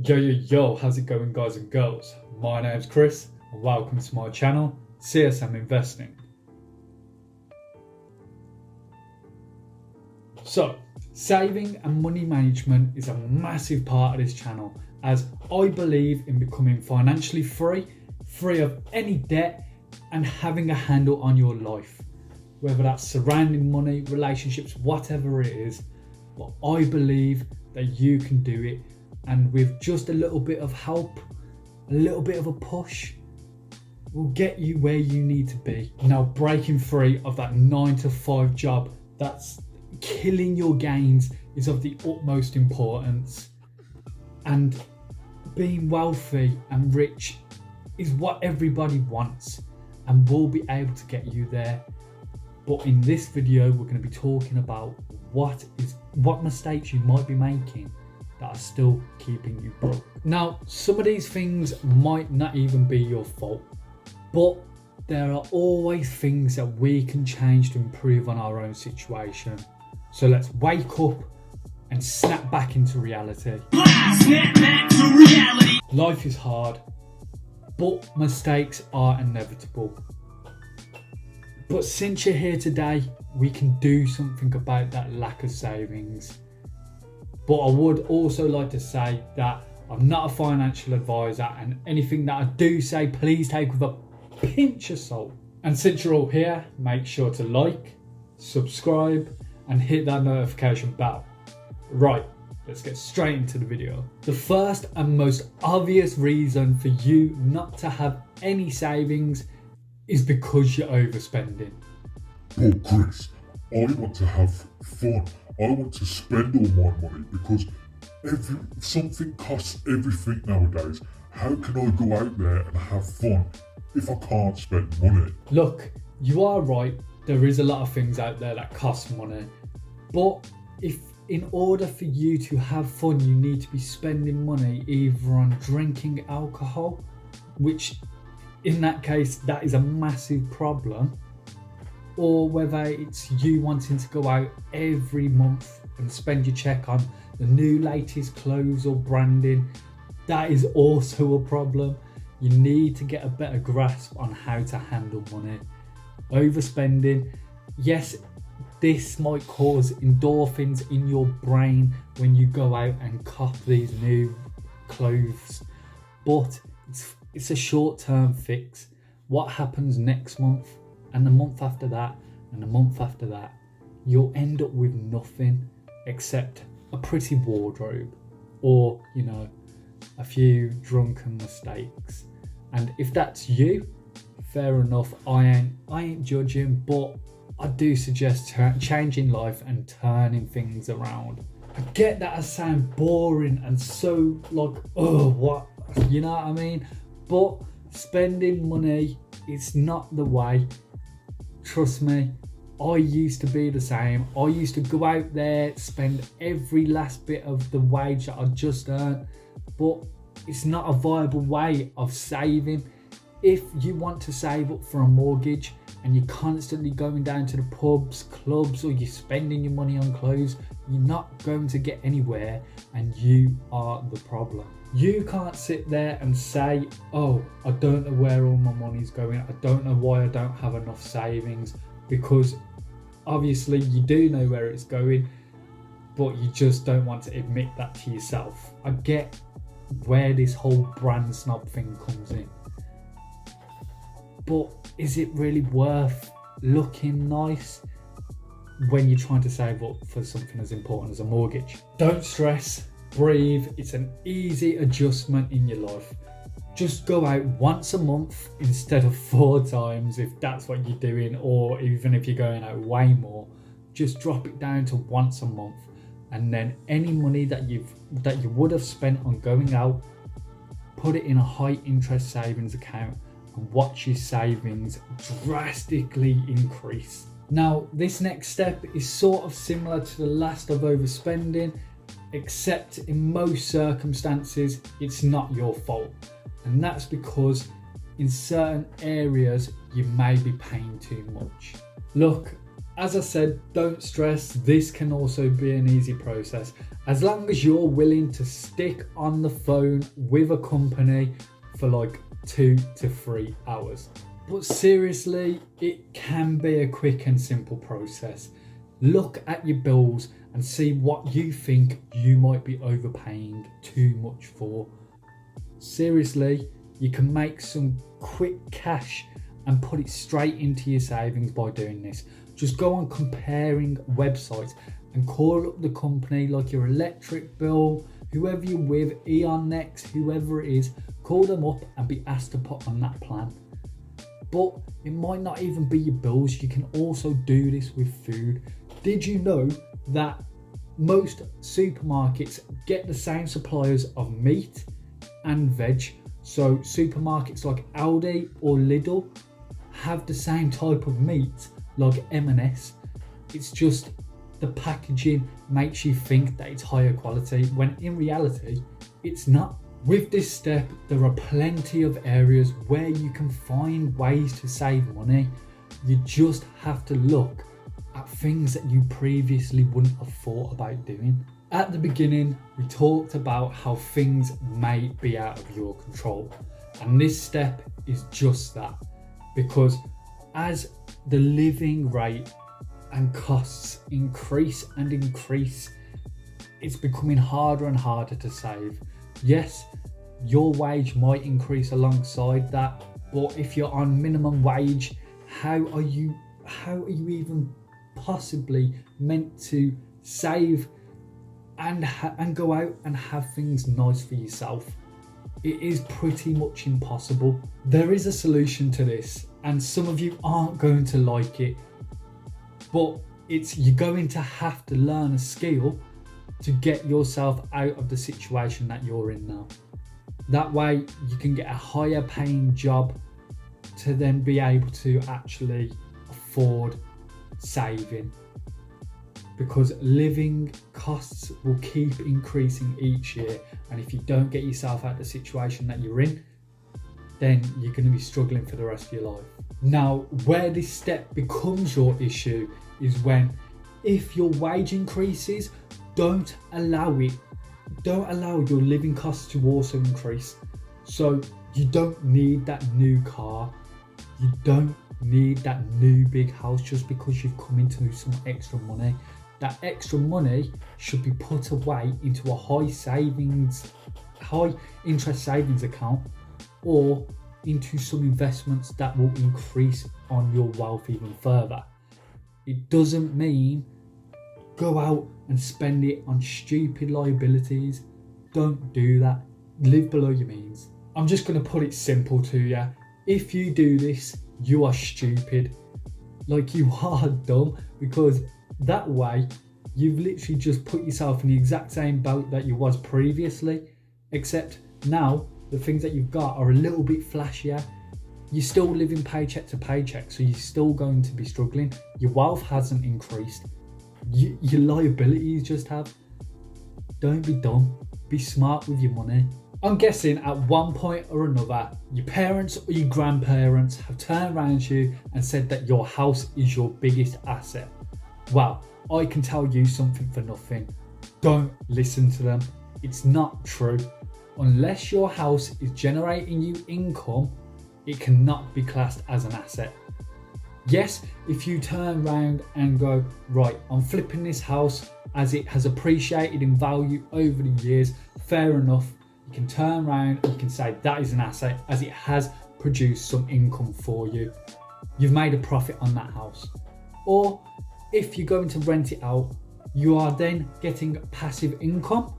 Yo, how's it going, guys and girls? My name's Chris and welcome to my channel, CSM Investing. So, saving and money management is a massive part of this channel, as I believe in becoming financially free of any debt and having a handle on your life. Whether that's surrounding money, relationships, whatever it is, but I believe that you can do it. And with just a little bit of help, a little bit of a push, will get you where you need to be. Now, breaking free of that 9-to-5 job that's killing your gains is of the utmost importance. And being wealthy and rich is what everybody wants and will be able to get you there. But in this video, we're going to be talking about what mistakes you might be making that are still keeping you broke. Now, some of these things might not even be your fault, but there are always things that we can change to improve on our own situation. So let's wake up and snap back into reality. Life is hard, but mistakes are inevitable. But since you're here today, we can do something about that lack of savings. But I would also like to say that I'm not a financial advisor, and anything that I do say, please take with a pinch of salt. And since you're all here, make sure to like, subscribe, and hit that notification bell. Right, let's get straight into the video. The first and most obvious reason for you not to have any savings is because you're overspending. Oh, Chris, I want to have fun. I want to spend all my money because something costs everything nowadays. How can I go out there and have fun if I can't spend money? Look, you are right. There is a lot of things out there that cost money. But if in order for you to have fun, you need to be spending money either on drinking alcohol, which in that case, that is a massive problem, or whether it's you wanting to go out every month and spend your check on the new latest clothes or branding, that is also a problem. You need to get a better grasp on how to handle money. Overspending, yes, this might cause endorphins in your brain when you go out and cop these new clothes, but it's a short-term fix. What happens next month and the month after that and the month after that, you'll end up with nothing except a pretty wardrobe or, a few drunken mistakes. And if that's you, fair enough. I ain't judging, but I do suggest changing life and turning things around. I get that I sound boring and so what, you know what I mean? But spending money, it's not the way. Trust me, I used to be the same. I used to go out there, spend every last bit of the wage that I just earned, but it's not a viable way of saving. If you want to save up for a mortgage and you're constantly going down to the pubs, clubs, or you're spending your money on clothes, you're not going to get anywhere, and you are the problem. You can't sit there and say, oh, I don't know where all my money's going. I don't know why I don't have enough savings, because obviously you do know where it's going, but you just don't want to admit that to yourself. I get where this whole brand snob thing comes in. But is it really worth looking nice when you're trying to save up for something as important as a mortgage? Don't stress. Breathe. It's an easy adjustment in your life. Just go out once a month instead of 4 times if that's what you're doing, or even if you're going out way more, just drop it down to once a month, and then any money that you would have spent on going out, put it in a high interest savings account and watch your savings drastically increase. Now, this next step is sort of similar to the last of overspending, except in most circumstances it's not your fault, and that's because in certain areas you may be paying too much. Look, As I said, don't stress, this can also be an easy process as long as you're willing to stick on the phone with a company for like 2 to 3 hours. But seriously, it can be a quick and simple process. Look at your bills and see what you think you might be overpaying too much for. Seriously, you can make some quick cash and put it straight into your savings by doing this. Just go on comparing websites and call up the company, like your electric bill, whoever you're with, Eon Next, whoever it is, call them up and be asked to put on that plan. But it might not even be your bills, you can also do this with food. Did you know that most supermarkets get the same suppliers of meat and veg? So supermarkets like Aldi or Lidl have the same type of meat like M&S. It's just the packaging makes you think that it's higher quality when in reality it's not. With this step, there are plenty of areas where you can find ways to save money. You just have to look at things that you previously wouldn't have thought about doing. At the beginning, we talked about how things may be out of your control, and this step is just that, because as the living rate and costs increase and increase, it's becoming harder and harder to save. Yes, your wage might increase alongside that, but if you're on minimum wage, how are you even possibly meant to save and go out and have things nice for yourself? It is pretty much impossible. There is a solution to this, and some of you aren't going to like it, but you're going to have to learn a skill to get yourself out of the situation that you're in now. That way you can get a higher paying job to then be able to actually afford saving, because living costs will keep increasing each year, and if you don't get yourself out of the situation that you're in, then you're going to be struggling for the rest of your life. Now, where this step becomes your issue is when, if your wage increases, don't allow your living costs to also increase. So you don't need that new car, you don't need that new big house just because you've come into some extra money. That extra money should be put away into a high interest savings account, or into some investments that will increase on your wealth even further. It doesn't mean go out and spend it on stupid liabilities. Don't do that. Live below your means. I'm just going to put it simple to you. If you do this, you are stupid. Like, you are dumb, because that way you've literally just put yourself in the exact same boat that you was previously, except now the things that you've got are a little bit flashier. You're still living paycheck to paycheck, so you're still going to be struggling. Your wealth hasn't increased. Your liabilities just have. Don't be dumb. Be smart with your money. I'm guessing at one point or another, your parents or your grandparents have turned around to you and said that your house is your biggest asset. Well, I can tell you something for nothing. Don't listen to them. It's not true. Unless your house is generating you income, it cannot be classed as an asset. Yes, if you turn around and go, right, I'm flipping this house as it has appreciated in value over the years, fair enough. You can turn around and you can say that is an asset as it has produced some income for you. You've made a profit on that house. Or if you're going to rent it out, you are then getting passive income.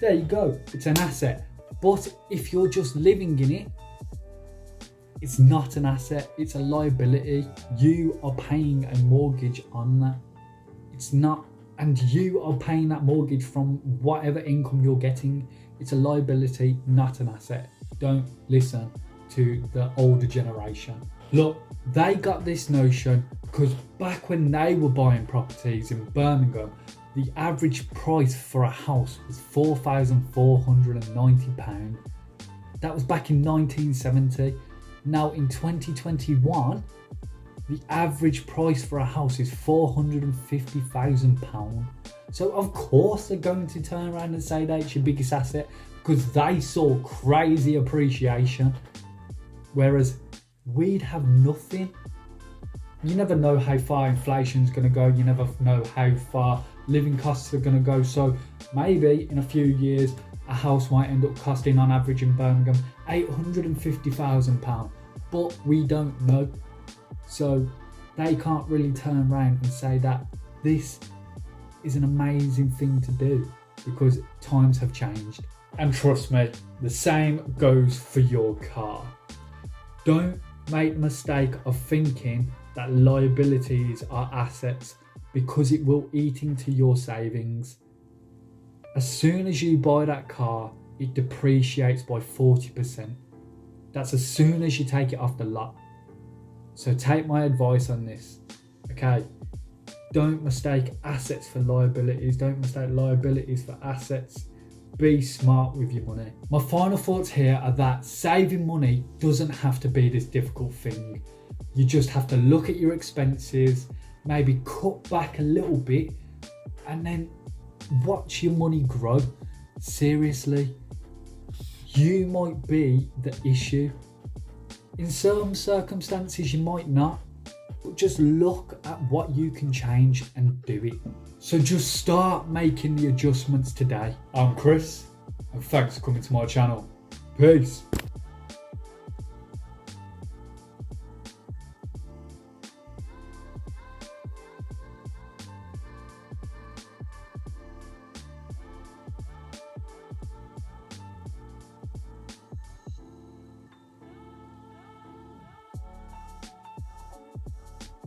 There you go, it's an asset. But if you're just living in it, it's not an asset, it's a liability. You are paying a mortgage on that. It's not, and you are paying that mortgage from whatever income you're getting. It's a liability, not an asset. Don't listen to the older generation. Look, they got this notion because back when they were buying properties in Birmingham, the average price for a house was £4,490. That was back in 1970. Now in 2021, The average price for a house is £450,000. So of course they're going to turn around and say that it's your biggest asset because they saw crazy appreciation. Whereas we'd have nothing. You never know how far inflation's going to go. You never know how far living costs are going to go. So maybe in a few years, a house might end up costing on average in Birmingham £850,000. But we don't know. So they can't really turn around and say that this is an amazing thing to do because times have changed. And trust me, the same goes for your car. Don't make the mistake of thinking that liabilities are assets because it will eat into your savings. As soon as you buy that car, it depreciates by 40%. That's as soon as you take it off the lot. So take my advice on this, okay? Don't mistake assets for liabilities. Don't mistake liabilities for assets. Be smart with your money. My final thoughts here are that saving money doesn't have to be this difficult thing. You just have to look at your expenses, maybe cut back a little bit, and then watch your money grow. Seriously, you might be the issue. In some circumstances, you might not. But just look at what you can change and do it. So just start making the adjustments today. I'm Chris, and thanks for coming to my channel. Peace.